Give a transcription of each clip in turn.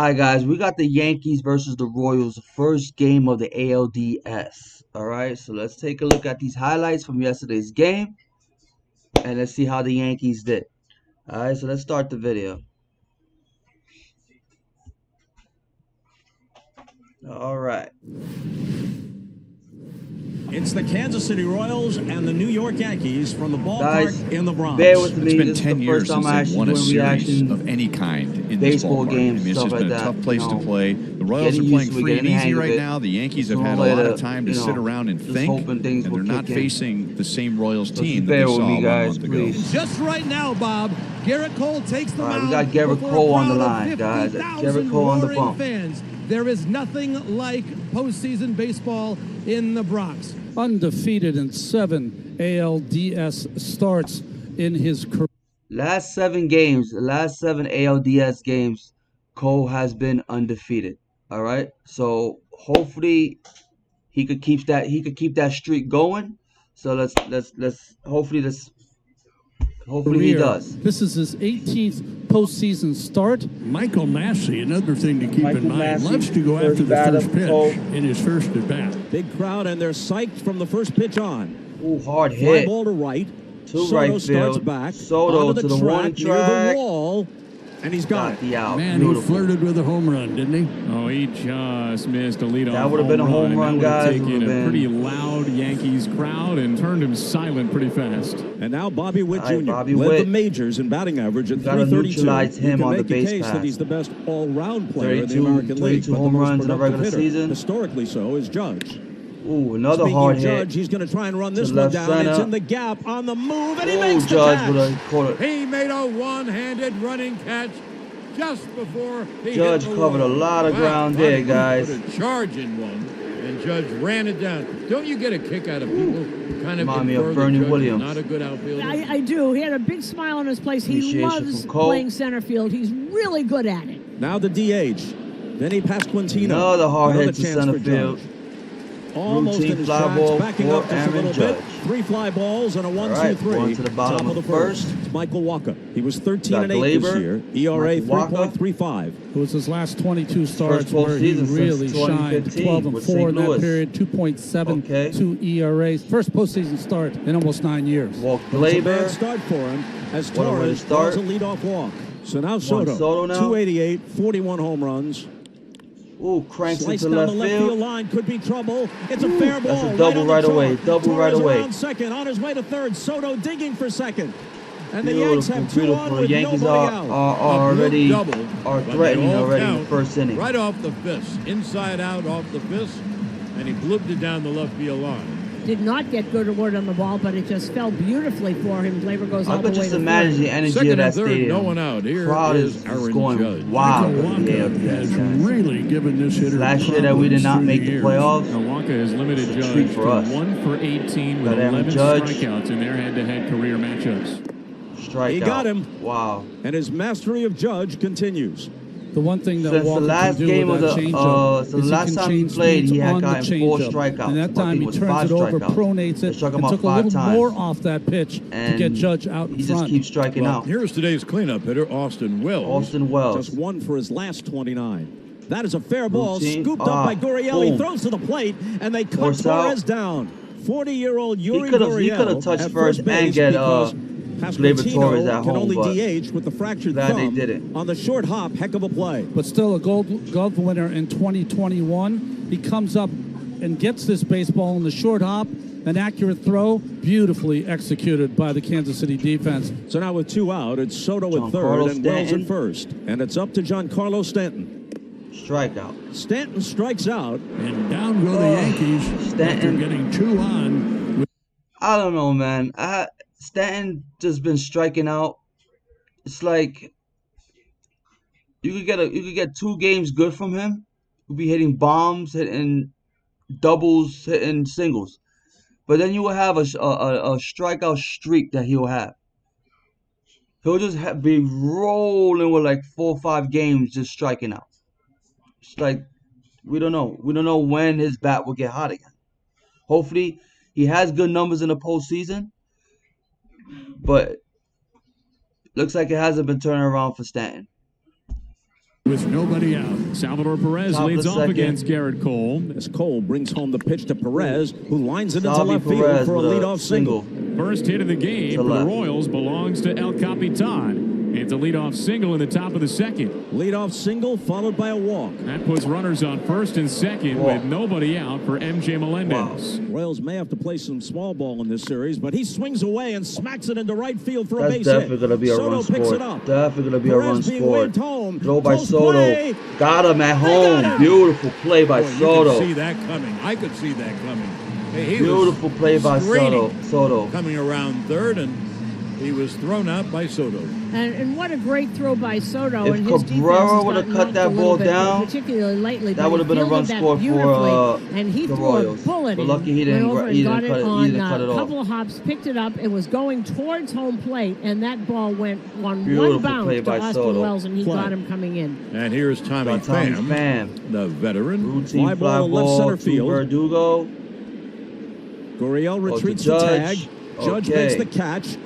Alright, guys, we got the Yankees versus the Royals, the first game of the ALDS. Alright, so let's take a look at these highlights from yesterday's game, and let's see how the Yankees did. Alright, so let's start the video. Alright. It's the Kansas City Royals and the New York Yankees from the ballpark in the Bronx. Bear with me. It's been this 10 is the years first time since I they've actually won a doing series reaction of any kind in this baseball ballpark. games, It's stuff just like been a that. tough place to play. The Royals are Getting playing used to it, free and getting the easy hang of right it. now. The Yankees have Sooner had or a lot later, of time to sit around and just think, hoping things and will they're not kick in. facing the same Royals team that bear they with saw me, 1 guys, month please. ago. Just right now, Bob, Garrett Cole takes the mound. We got Garrett before Cole a on the crowd of line, guys. 50,000 Garrett Cole on the roaring bump. fans. There is nothing like postseason baseball in the Bronx. Undefeated in 7 ALDS starts in his career. Last 7 games, the last 7 ALDS games, Cole has been undefeated. All right, so hopefully he could keep that streak going. So let's hopefully he does. This is his 18th postseason start. Michael Massey, another thing to keep in mind, Massey, loves to go after the first pitch Cole. in his first at bat. Big crowd, and they're psyched from the first pitch on. Ooh, hard Fly hit ball to right. to Soto right starts field. back. Soto onto to the warning near the track. wall, and he's got it. The out. Man, he Beautiful. flirted with a home run, didn't he? Oh, he just missed a leadoff. That would have been a home run, and guys. that would have taken Would've a been- pretty loud Yankees crowd and turned him silent pretty fast. And now Bobby Witt All right, Jr. Bobby led Witt. the majors in batting average at Gotta 332. neutralize him you can on the make base a case pass. that he's the best all-round player in the 32 American League. 32 but the home most runs in a productive regular hitter, season. historically so, is Judge. Ooh, another Speaking hard of hit. Judge, he's going to try and run this To one left down. center. It's in the gap on the move, and he Ooh, makes the Judge catch. would have caught it. He made a one-handed running catch just before he Judge hit the covered a wall. lot of ground Bobby there, Witt guys. Put a charge in one, and Judge ran it down. Don't you get a kick out of people who kind of Remind me of infer that Bernie Judge is Williams. not a good outfielder? I do. He had a big smile on his face. He Appreciation loves from Cole. playing center field. He's really good at it. Now the DH. Vinny Pasquantino. Another hard hit Another to chance center for field. Judge. Almost Routine in his fly tracks, ball backing for up just a Aaron little bit. Judge. 3 fly balls and a 1-2-3. Going to the bottom Top of the the first. It's Michael Walker. He was 13 Got and 8 Glaber, this year. ERA Michael Walker. 3.35. It was his last 22 starts First where he postseason since really shined. 2015 12 and with 4 St. in that Louis. period. 2.72 ERAs. First postseason start in almost 9 years. Walk It's a bad Glaber. start for him as What a way to Torres start. draws a leadoff walk. So now Soto Soto, now. 288, 41 home runs. Ooh, cranks Slice into down left the left field field. line, could be trouble. It's a fair ball. That's a double on the right away, chalk. double Torres right away. around second, on his way to third. Soto digging for second. And the Beautiful, Yanks have 2 on beautiful. with Yankees nobody are out. already double, are but threatening they all already in the count first inning. Right off the fist, inside out off the fist, and he blooped it down the left field line. Did not get good word on the ball, but it just fell beautifully for him. Glaber goes I all the could way just to imagine third. the energy Second of that and third, stadium. no one out. Here Crowd is is Aaron going Judge. wild. Michael with the Walker ALDS, has guys. really given this hitter Last year that we did not problems make through the years. playoffs. Nawaka has limited It's a Judge treat for to us. 1 for 18 with Got Aaron 11 Judge. strikeouts in their head-to-head career matchups. Strikeout. He got him. Wow. And his mastery of Judge continues. The one thing that Since the Walker last can do game with of that the changeup so is the last can time he change played, he speeds had on the gotten 4 changeup. strikeouts. And that I time think he it was turns 5 it over, strikeouts. pronates They it, struck him and out took a 5 little times. more off that pitch to And get Judge out in he front. just keeps striking Well, out. here's today's cleanup hitter, Austin Wells. Austin Wells. Just 1 for his last 29. That is a fair ball, Routine. scooped up by Gurriel. He Boom. throws to the plate, and they cut Force out. Torres down. 40-year-old Yuri could've- Gurriel he could've touched at first and base get, because Gleyber Torres at can home, only but DH with the fractured glad they thumb did it. on the short hop. Heck of a play. But still a gold glove winner in 2021. He comes up and gets this baseball in the short hop. An accurate throw, beautifully executed by the Kansas City defense. So now with 2 out, it's Soto at third Giancarlo and Wells Stanton. at first. And it's up to Giancarlo Stanton. Strikeout. Stanton strikes out. And down go the Yankees after Stanton. getting 2 on. I don't know, man. Stanton just been striking out. It's like you could get 2 games good from him. He'll be hitting bombs, hitting doubles, hitting singles. But then you will have a strikeout streak that he'll have. He'll just be rolling with like 4 or 5 games just striking out. It's like we don't know. We don't know when his bat will get hot again. Hopefully, he has good numbers in the postseason. But looks like it hasn't been turning around for Stanton. with nobody out. Salvador Perez Top of leads the off second. against Garrett Cole. As Cole brings home the pitch to Perez, who lines it into Salvi left field Perez for a with leadoff single. First hit of the game To for the left. Royals belongs to El Capitan. It's a leadoff single in the top of the second. Leadoff single followed by a walk. That puts runners on first and second Walk. with nobody out for MJ Melendez. Royals may have to play some small ball in this series, but he swings away and smacks it into right field for a That's base definitely hit. going to be a Soto run picks scored. it up. Definitely going to be a run Perez being scored. waved home. Throw by Close Soto. play. Got him at got home. him. Beautiful play by Boy, you Soto. could see that coming. I could see that coming. Hey, he Beautiful was play by straining, Soto. coming around third, and he was thrown out by Soto. And what a great throw by Soto. If and his Cabrera defense would have has cut gotten that knocked a ball little bit, down, particularly lately. that but would have he been a run fielded that scored for beautifully, and he the threw Royals. a bullet But in. lucky he went didn't over he and got didn't it cut it. on He didn't cut it a off. couple of hops, picked it up. It was going towards home plate, and that ball went on Beautiful one bounce play to by Austin Soto. Wells, and he Fly. got him coming in. And here's Tommy Got Tommy Pham, Pham. the veteran. Routine Fly ball to left center to field. Verdugo. Gurriel retreats the Judge. tag. Judge Okay. makes the catch.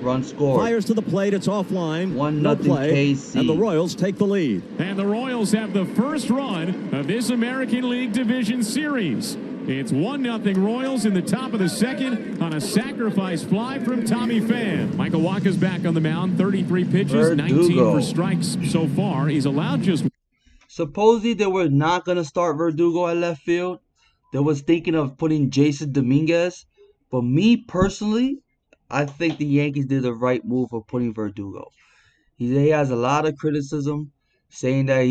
Run scored. Fires to the plate. It's offline. 1-0 no play. KC. And the Royals take the lead. And the Royals have the first run of this American League Division Series. It's 1-0 Royals in the top of the second on a sacrifice fly from Tommy Pham. Michael Wacha's back on the mound, 33 pitches, 19 Verdugo. for strikes so far. He's allowed just Supposedly they were not going to start Verdugo at left field. They was thinking of putting Jason Dominguez. But me personally, I think the Yankees did the right move of putting Verdugo. He has a lot of criticism, saying that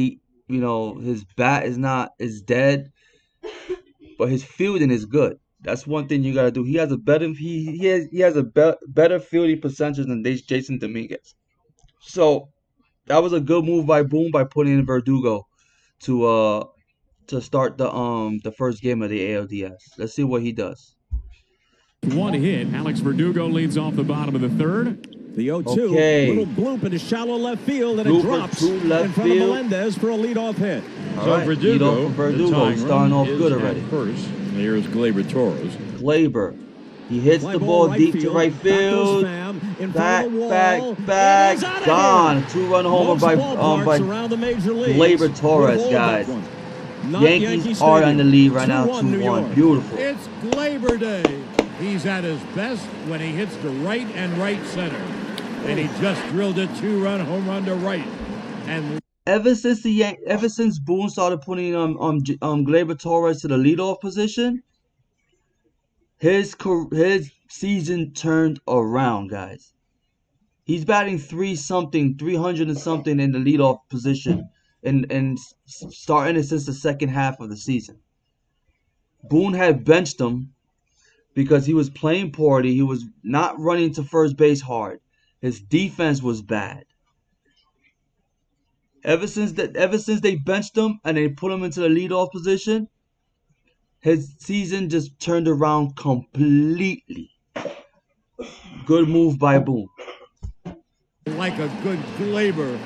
his bat is dead, but his fielding is good. That's one thing you gotta do. He has a better better fielding percentage than Jason Dominguez. So that was a good move by Boone by putting in Verdugo to start the first game of the ALDS. Let's see what he does. one hit. Alex Verdugo leads off the bottom of the third. The 0-2, Okay. little bloop into shallow left field, and Blooper it drops to left in front field. of Melendez for a leadoff hit. All So right, lead off from Verdugo, the Verdugo, tying starting run off is good at already. first. Here's Gleyber Torres. Glaber, he hits Fly the ball right deep to field. right Back goes field. Pham, in front Back, of the wall. back, It is back, outta gone. here. Two-run homer Most by ballparks around the major leagues Gleyber would Torres, hold that guys. one. Not Yankees Yankee are Stadium. on the lead right now, 2-1 New 2-1. York. Beautiful. It's Gleyber Day. He's at his best when he hits to right and right center. And he just drilled a two-run home run to right. And Ever since Boone started putting Gleyber Torres to the leadoff position, his season turned around, guys. He's batting 300 and something in the leadoff position, and starting it since the second half of the season. Boone had benched him because he was playing poorly. He was not running to first base hard. His defense was bad. Ever since they benched him and they put him into the leadoff position, his season just turned around completely. Good move by Boone. like a good Gleyber,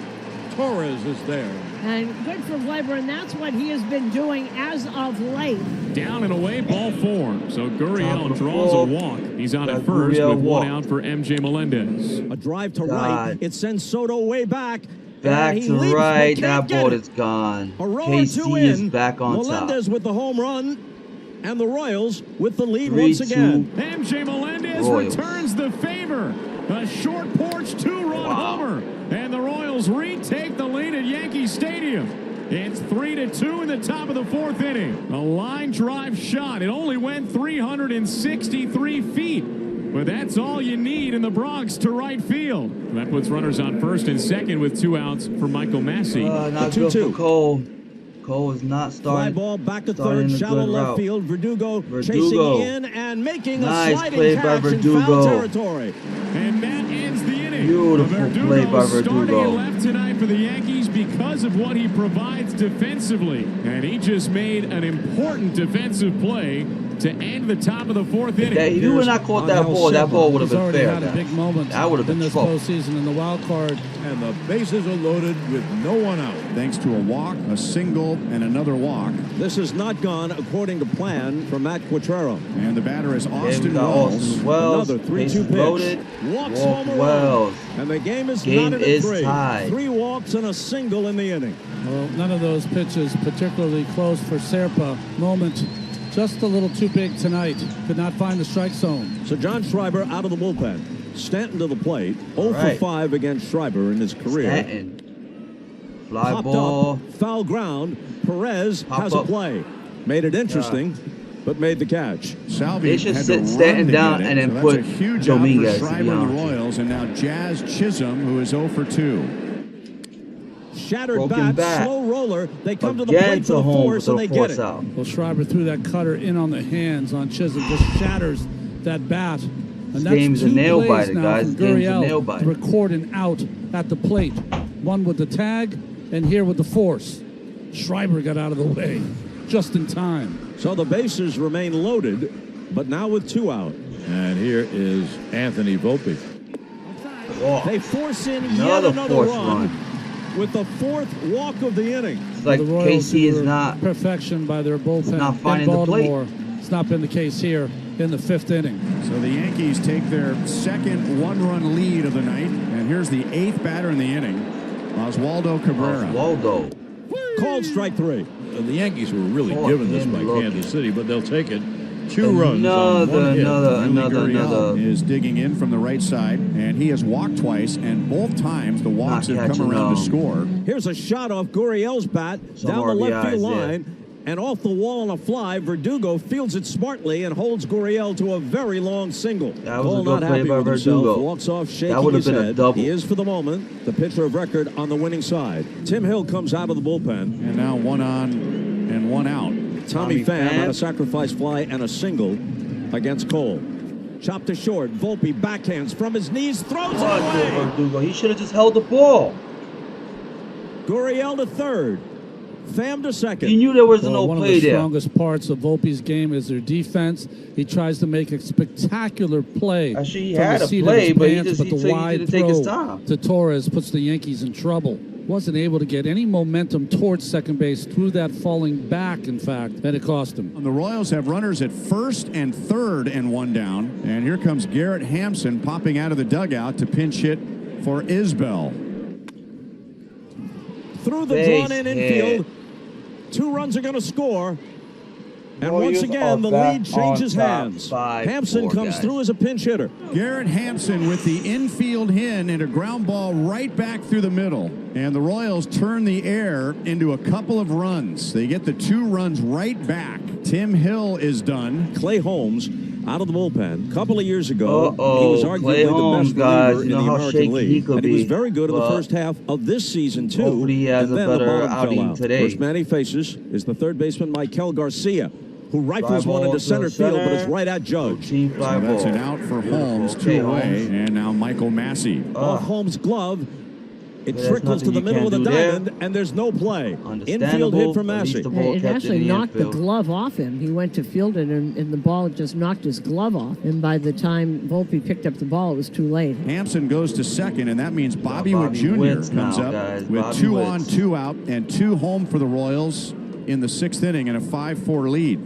Torres is there. And good for Gleyber, and that's what he has been doing as of late. Down and away, ball four. So Top Gurriel of the draws ball. a walk. He's out at That first Gurriel with one walk. out for MJ Melendez. A drive to God. right. It sends Soto way back. Back and he to leaps, but right. can't That get ball it. is gone. A row or KC two is in. back on Melendez top. with the home run. And the Royals with the lead 3-2. once again. MJ Melendez Royals. returns the favor. A short porch two-run homer. And the Royals retake the lead at Yankee Stadium. It's 3-2 in the top of the fourth inning. A line drive shot. It only went 363 feet. But that's all you need in the Bronx to right field. That puts runners on first and second with 2 outs for Michael Massey. Not The good 2-2. for Cole. Cole is not Fly starting. ball back to starting third, a shallow good left route. field. Verdugo Verdugo. chasing in and making Nice a sliding play by catch in Verdugo. foul territory. And that ends the inning. Beautiful Verdugo play by starting Verdugo. at left tonight for the Yankees because of what he provides defensively. And he just made an important defensive play to end the top of the fourth inning. If you would not caught that ball would have He's been already fair. had a big moment That would have in been this close. postseason in the wild card. And the bases are loaded with no one out. Thanks to a walk, a single, and another walk. This has not gone according to plan for Matt Quatrero. And the batter is Game Austin got Wells. Austin Wells. Another 3-2 Bases pitch. loaded. Walks Walk home a run. Wells. And the game is Game knotted at is 3. tied. 3 walks and a single in the inning. Well, none of those pitches particularly close for Serpa. Moment just a little too big tonight. Could not find the strike zone. So John Schreiber out of the bullpen. Stanton to the plate. 0 right. for 5 against Schreiber in his career. Stanton. Fly Popped ball. up, foul ground. Perez Pop has up. a play. Made it interesting, but made the catch. Salvi They should had sit to Stanton run to down get it, and then so put that's a huge Dominguez, out to for be Schreiber and the honest. Royals, and now Jazz Chisholm, who is 0 for 2. Shattered Broken bat, bat. slow roller. They come to the Again plate for to the home force, for and the they get force it. out. Well, Schreiber threw that cutter in on the hands on Chisholm, just shatters that bat. And This that's game's a 2 nail plays biter, now guys. from This game's a Gurriel nail to biter. record an out at the plate. One with the tag, and here with the force. Schreiber got out of the way just in time. So the bases remain loaded, but now with 2 out. And here is Anthony Volpe. They force in yet Another another force run run. with the 4th walk of the inning. It's like The Royals KC is were not. perfection by their bullpen not in finding the plate. Baltimore. It's not been the case here in the 5th inning. So the Yankees take their second one-run lead of the night, and here's the 8th batter in the inning, Oswaldo Cabrera. Waldo. Called strike 3. The Yankees were really Oh, given this him by looking. Kansas City, but they'll take it. 2 runs on 1 hit. Yuli Gurriel Another. is digging in from the right side, and he has walked twice, and both times the walks Not have come catching, around to score. Here's a shot off Gurriel's bat Some down the left RBIs field there. line. And off the wall on a fly, Verdugo fields it smartly and holds Gurriel to a very long single. That was Cole a good not play happy by with himself, Verdugo. walks off shaking That would have his been a head. double. He is, for the moment, the pitcher of record on the winning side. Tim Hill comes out of the bullpen. And now 1 on and 1 out. Tommy Tommy Pham had a Pham. sacrifice fly and a single against Cole. Chopped to short. Volpe backhands from his knees, throws it away. Verdugo. He should have just held the ball. Gurriel to third. Pham to second. He knew there was no One of play the there. strongest parts of Volpe's game is their defense. He tries to make a spectacular play. Actually, he from had the a seat of play, his but he pants, just- he the took- he wide didn't take his throw time. to Torres puts the Yankees in trouble. Wasn't able to get any momentum towards second base through that falling back, in fact, and it cost him. The Royals have runners at first and third and 1 down. And here comes Garrett Hampson popping out of the dugout to pinch hit for Isbell. Through the Base drawn-in hit. infield. 2 runs are going to score. And Warriors once again, the are back lead changes on top, hands. 5-4, Hampson comes guys. through as a pinch hitter. Garrett Hampson with the infield hit and a ground ball right back through the middle. And the Royals turn the air into a couple of runs. They get the 2 runs right back. Tim Hill is done. Clay Holmes out of the bullpen. A couple of years ago, Uh-oh, he was Clay arguably Holmes, the best guys. reliever You know in the how American shaky League. he could And he was be, very good in the but first half of this season, too. hopefully he has and a then the better bottom fell outing out. today. First man he faces is the third baseman, Mikel Garcia, who rifles Fly one ball into to center field, but it's center. right at Judge. Team fly So that's ball. an out for Beautiful. Holmes, 2 Okay, away. Holmes. And now Michael Massey. Off Holmes' glove. It There's trickles to nothing the you middle of can the do there. diamond, and there's no play. Infield Understandable. hit for At Massey. least the ball It kept actually in the knocked the infield. glove off him. He went to field it, and the ball just knocked his glove off. And by the time Volpe picked up the ball, it was too late. Hampson goes to second, and that means Bobby Witt Bobby Jr. Witt's comes now, up guys. with Bobby 2 Witt's. on, 2 out, and 2 home for the Royals in the 6th inning and a 5-4 lead.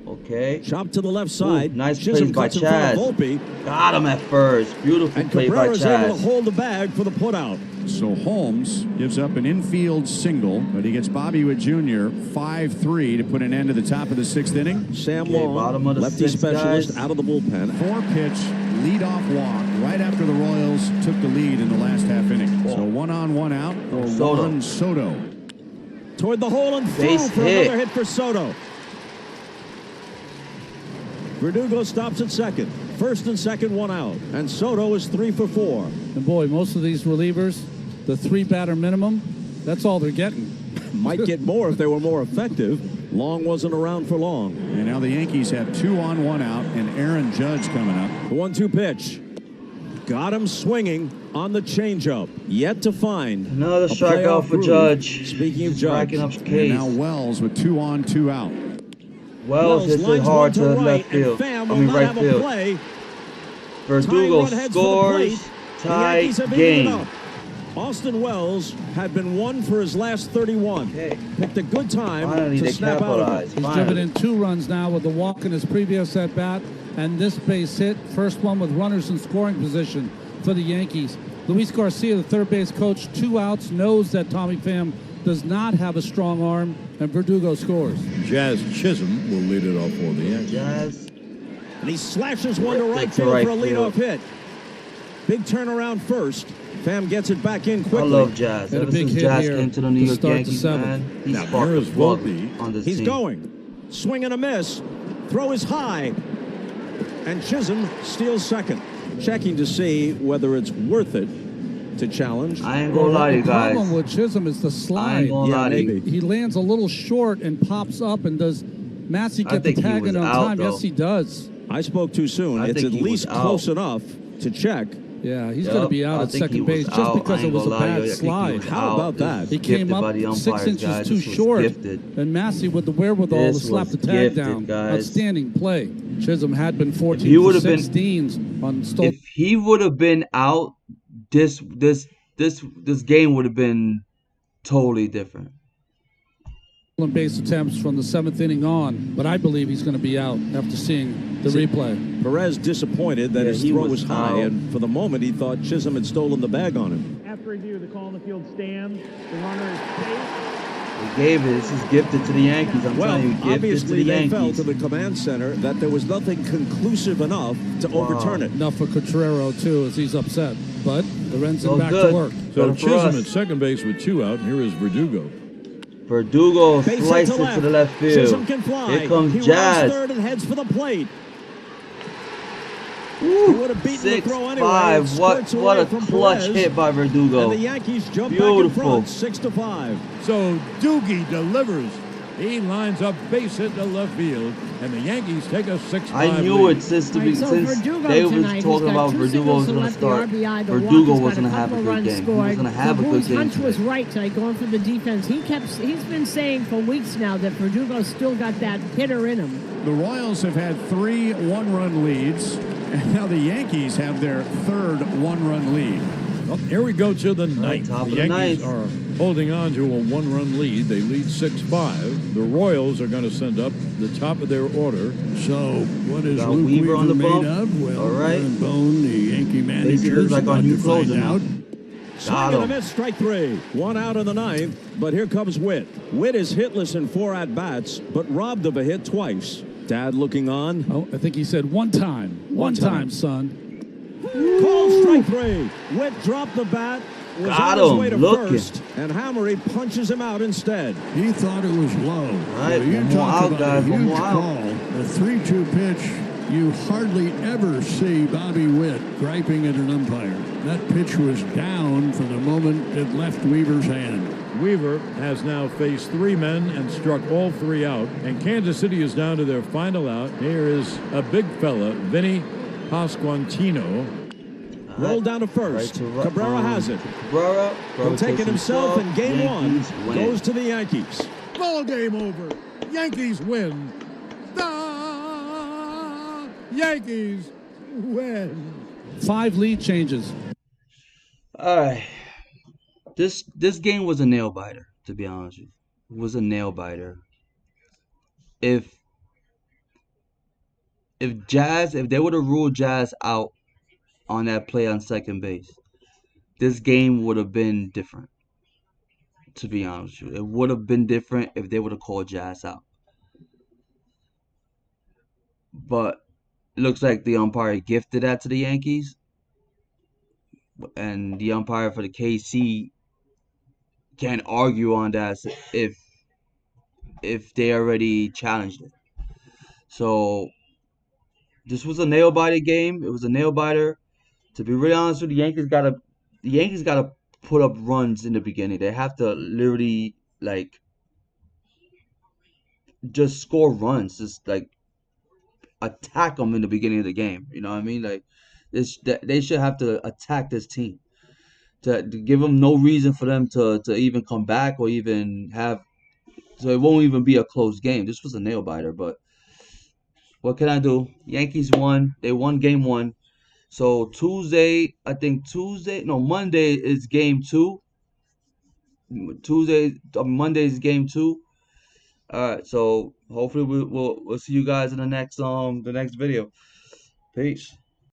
Okay. Chop to the left side. Nice Chisholm plays by cuts in front of Chaz. Volpe, Got him at first. Beautiful and play by Cabrera is able to Chaz. hold the bag for the putout. So Holmes gives up an infield single, but he gets Bobby Witt Jr. 5-3 to put an end to the top of the 6th inning. Sam Okay, Long, bottom of the lefty 6th, specialist, guys. out of the bullpen. 4-pitch leadoff walk right after the Royals took the lead in the last half inning. So 1 on, 1 out for Soto. Juan Soto. Toward the hole and through Base for hit. another hit for Soto. Verdugo stops at second. First and second, 1 out. And Soto is 3 for 4. And boy, most of these relievers, the 3-batter minimum, that's all they're getting. Might get more if they were more effective. Long wasn't around for long. And now the Yankees have 2 on, 1 out, and Aaron Judge coming up. The 1-2 pitch. Got him swinging on the changeup. Yet to find Another a strikeout playoff for groove. Judge. Speaking of He's Judge, racking up And Ks. now Wells with 2 on, 2 out. Wells hits it lines one hard to to right, left and field. Pham I will mean not right have a field. play. Verdugo Tying run heads for the plate. scores. The Tie Yankees have evened it game. up. Austin Wells had been 1 for his last 31. Okay. Picked a good time Finally, to they snap out of it. capitalized. He's Finally. driven in 2 runs now with the walk in his previous at bat, and this base hit, first one with runners in scoring position for the Yankees. Luis Garcia, the third base coach, 2 outs, knows that Tommy Pham does not have a strong arm, and Verdugo scores. Jazz Chisholm will lead it off for the Yankees. Jazz. And he slashes one to right That's a field right for a leadoff field. hit. Big turnaround first. Pham gets it back in I quickly. love Jazz. Had a Ever big since hit Jazz here came to the to New York start the Yankees, 7th. man, he Now, sparked here the is plug Volpe. on this He's team. going. Swing and a miss. Throw is high. And Chisholm steals second. Checking to see whether it's worth it to challenge. I ain't gonna lie to you The guys. problem with Chisholm is the I ain't slide. gonna lie to you. maybe. He lands a little short and pops up, and does Massey I get the think he tag was in on out, time? though. Yes, he does. I spoke too soon. I It's think at he was least out. close enough to check. Yeah, he's Yep, going to be out I at think he second was base just out. because I it ain't was a gonna lie to you. I bad think he slide. was How out. about This that? was He gifted came up by the 6 umpires, inches guys. too This was short, gifted. and Massey with the wherewithal This to slap was the tag gifted, down. guys. Outstanding play. Chisholm had been 14 he for would've been- 16s on stolen If he would have been out, this game would have been totally different. base attempts from the 7th inning on, but I believe he's going to be out after seeing the replay. Perez disappointed that Yeah, his he throw was was high, out. and for the moment he thought Chisholm had stolen the bag on him. After review, the call in the field stands. The runner is safe. They gave it. This is gifted to the Yankees. I'm Well, telling you, gifted to obviously the they felt Yankees. to the command center that there was nothing conclusive enough to overturn it. Enough for Cotrero, too, as he's upset. But Lorenzen So back good. to work. So Better for Chisholm us. at second base with 2 out. Here is Verdugo. Verdugo Base hit sliced to it to the left field. Chisholm can fly. Here comes he Jazz. runs third and heads for the plate. He would have beaten the throw anyway. 6-5. Skirts What away a from clutch Perez, hit by Verdugo. And the Yankees jump back in Beautiful. front, 6-5. So Doogie delivers. He lines up base hit to left field, and the Yankees take a 6-5 I knew lead. it since All right, so since Verdugo they was tonight, he's talking got about 2 Verdugo singles was to going to left the start. RBI. The Verdugo Walker's wasn't got going to have a couple good runs game. He scored. was going to have a good Caboon's game hunch was today. right tonight, going for the defense. He's been saying for weeks now that Verdugo's still got that hitter in him. The Royals have had 3 one-run leads, and now the Yankees have their 3rd one-run lead. Well, here we go to the ninth. top The of the Yankees ninth. are holding on to a 1-run lead. They lead 6-5. The Royals are going to send up the top of their order. So, what is Got Luke Weaver Weaver on the made bump. of? Well, All right. Aaron Bone, the Yankee manager, is like our about new to find closer now. out. Swing Got and a him. miss, strike 3. 1 out in the 9th, but here comes Witt. Witt is hitless in 4 at-bats, but robbed of a hit twice. Dad looking on. Oh, I think he said one time. One time, son. Called strike 3. Witt dropped the bat, was Got on his him, way to looking. first, and Hammery punches him out instead. He thought it was low. right, Well, you one more talk out, about guys, a one huge more out. call. A 3-2 pitch. You hardly ever see Bobby Witt griping at an umpire. That pitch was down from the moment it left Weaver's hand. Weaver has now faced 3 men and struck all 3 out, and Kansas City is down to their final out. Here is a big fella, Vinny Pasquantino. Rolled down to first. Right to Cabrera has it. Cabrera He'll take takes it himself, himself. and game Yankees 1 win. goes to the Yankees. Ball game over. Yankees win. The Yankees win. 5 lead changes. All right. This game was a nail biter, to be honest with you. It was a nail biter. If they would have ruled Jazz out on that play on second base, this game would have been different. To be honest with you, it would have been different if they would have called Jazz out. But it looks like the umpire gifted that to the Yankees, and the umpire for the KC can't argue on that if they already challenged it. So this was a nail biter game. It was a nail biter. To be really honest with you, the Yankees gotta put up runs in the beginning. They have to literally just score runs, just attack them in the beginning of the game. You know what I mean? They should have to attack this team to give them no reason for them to even come back or even have. So it won't even be a close game. This was a nail biter, but what can I do? Yankees won. They won game one. So Tuesday, I think Tuesday, no, Monday is game two. Monday is game two. All right, so hopefully we'll see you guys in the next video. Peace.